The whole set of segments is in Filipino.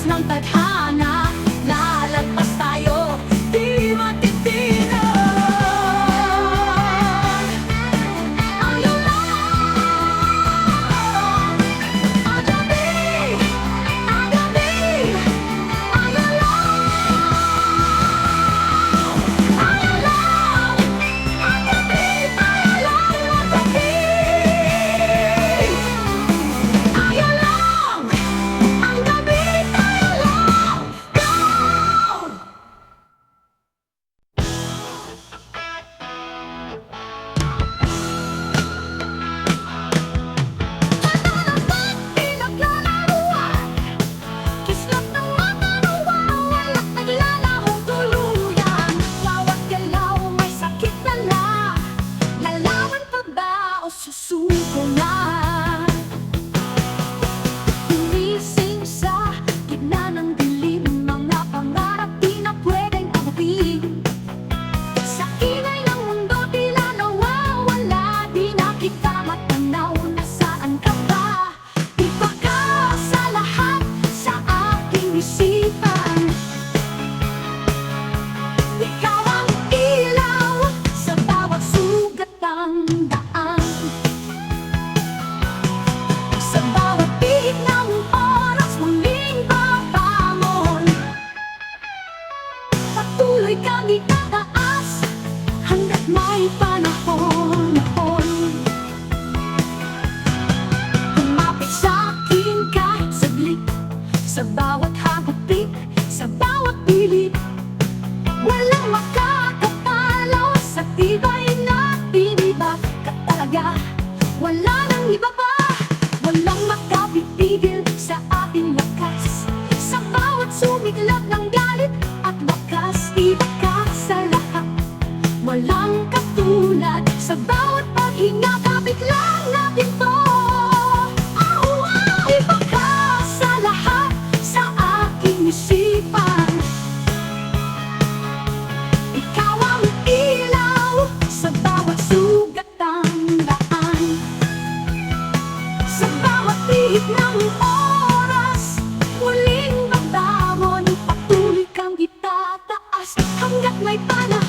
ng tadhana, lalagpas tayo, di matitinan. Ayaw lang, ang gabi, ang gabi, ayaw lang, ayaw lang, ang gabi, ayaw lang, ang gabi. Ayaw lang, ang gabi, ayaw lang, go! Pananabat, pinaglalaruan, kislap ng mata nawawala, naglalahong tuluyan. Bawat galaw may sakit na lang, lalawan pa ba o susuko na? Gumising sa gitna ng dilim, mga pangarap di na pwedeng abutin. Sa ingay ng mundo tila nawawala, di na kita matanaw, nasaan ka ba? Iba ka sa lahat, sa aking isipan. Ikaw ang ilaw sa bawat sugat ng daan. Sa bawat pihit ng oras, muling babangon. Patuloy kang itataas hanggat may panahon. Kumapit sa akin kahit saglit, sa bawat hagupit, sa bawat pilit. Walang makakapalaw sa tibay na pinibak ka talaga. Wala nang iba pa, walang makapipigil sa ating lakas. Sa bawat sumiglap ng galit at wakas, iba ka sa lahat. Walang katulad sa bawat paghinga, kapit lang natin to. Iba ka sa lahat, sa aking isipan. Ikaw ang ilaw sa bawat sugat ng daan. Sa bawat pihit ng oras, muling babangon. Patuloy kang itataas hanggat may panahon.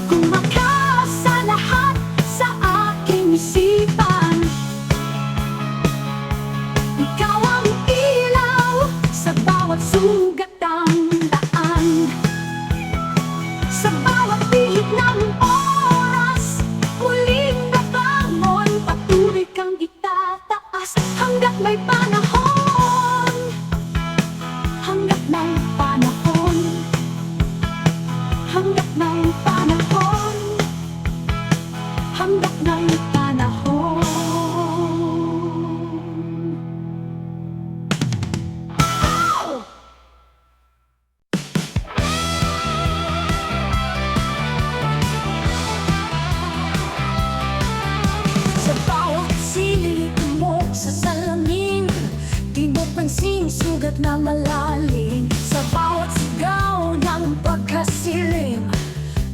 Kumakas sa lahat, sa aking isipan. Ikaw ang ilaw sa bawat sugat ng daan. Sa bawat pihit ng oras, muling babangon. Patuloy kang itataas hanggat may panahon. Hanggat may panahon. Hanggat may panahon. Hanggat may panahon. Sa bawat silik mo sa salamin, di mo pansing sugat na malalim. Sa bawat sigaw ng pagkasilim,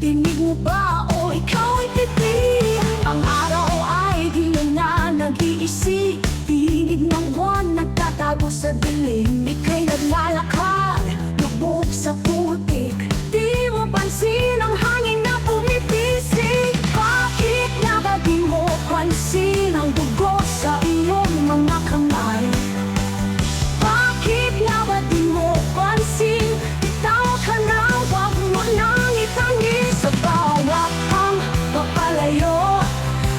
dinig mo ba o ikaw ay titig? Ang araw ay dilim na nag-iisip, tinig ng buwan nagtatago sa dilim. Ika'y naglalakad, lubog sa putik, di mo pansin ang hangin na pumipisik. Bakit nga ba di mo pansin ang dugo sa iyong mga kamay? Bakit nga ba di mo pansin? Bitaw ka na, wag mo nang itanggi. Sa bawat ang papalayo,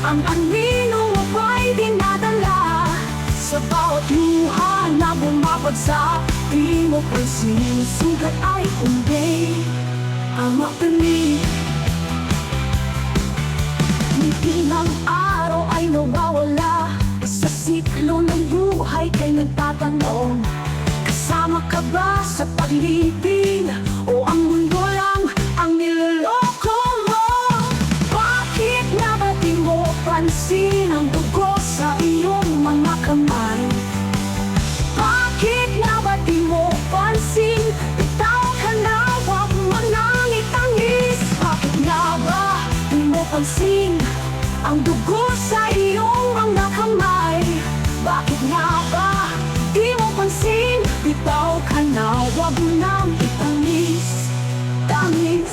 ang anino mo ba'y dinadala? Sa bawat luha na bumabagsak, di mo pansin, sugat ay hindi ang mapinig. Ngiti ng araw ay nawawala, sa siklo ng buhay kay nagtatanong, kasama ka ba sa pag-ibig o ang mundo lang ang niloloko mo? Bakit nga ba di mo pansin? pansin ang dugo sa iyong mga kamay? Bakit nga ba di mo pansin? Bitaw ka na, wag mo nang itangis. Bakit nga ba di mo pansin ang dugo sa iyong mga kamay? Bakit nga ba di mo pansin? Bitaw ka na, wag mo nang itangis. Tangis.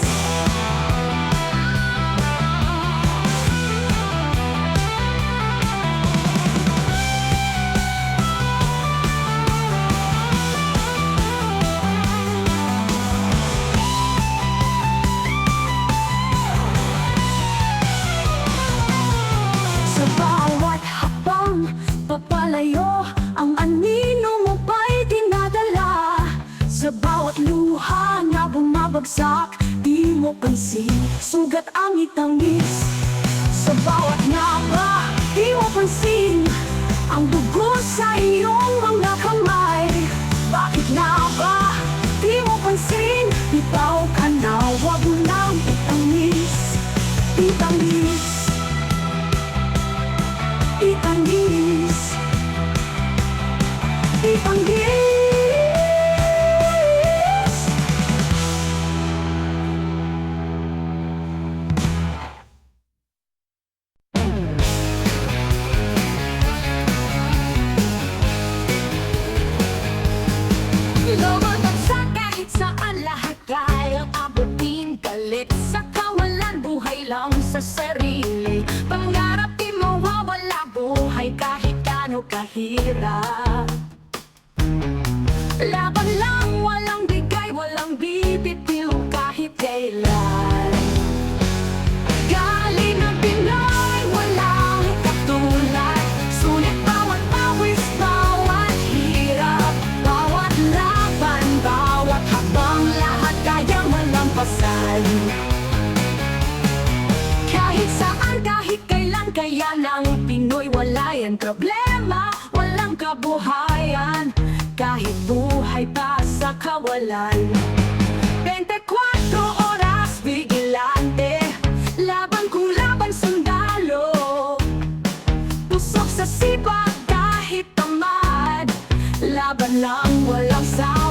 Sa bawat habang papalayo, ang anino mo ba'y dinadala? Sa bawat luha na bumabagsak, di mo pansin, sugat ang itangis. Sa bawat ngapa, di mo pansin ang dugo sa iyong mga kamay. Bakit nga ba di mo pansin? Bitaw ka na, wag mo nang itangis. Itangis. Itangis. Itangis. Lubog at sa kahit saan lahat kayang abutin. Galit sa kawalan, buhay lang sa sarili. Pangarap di mawawala, buhay kahit gaano kahirap. Laban lang, walang bigay, walang bibitiw kahit kailan. Gali ng Pinoy, walang katulad. Sulit bawat pawis, bawat hirap, bawat laban, bawat habang, lahat kayang malampasan. Kahit saan, kahit kailan, kaya ng Pinoy wala yan problema, walang kabuhayan. Kahit buhay pa sa kawalan, 24 oras vigilante, laban kung laban sundalo. Pusok sa sipag kahit tamad, laban lang walang sawa.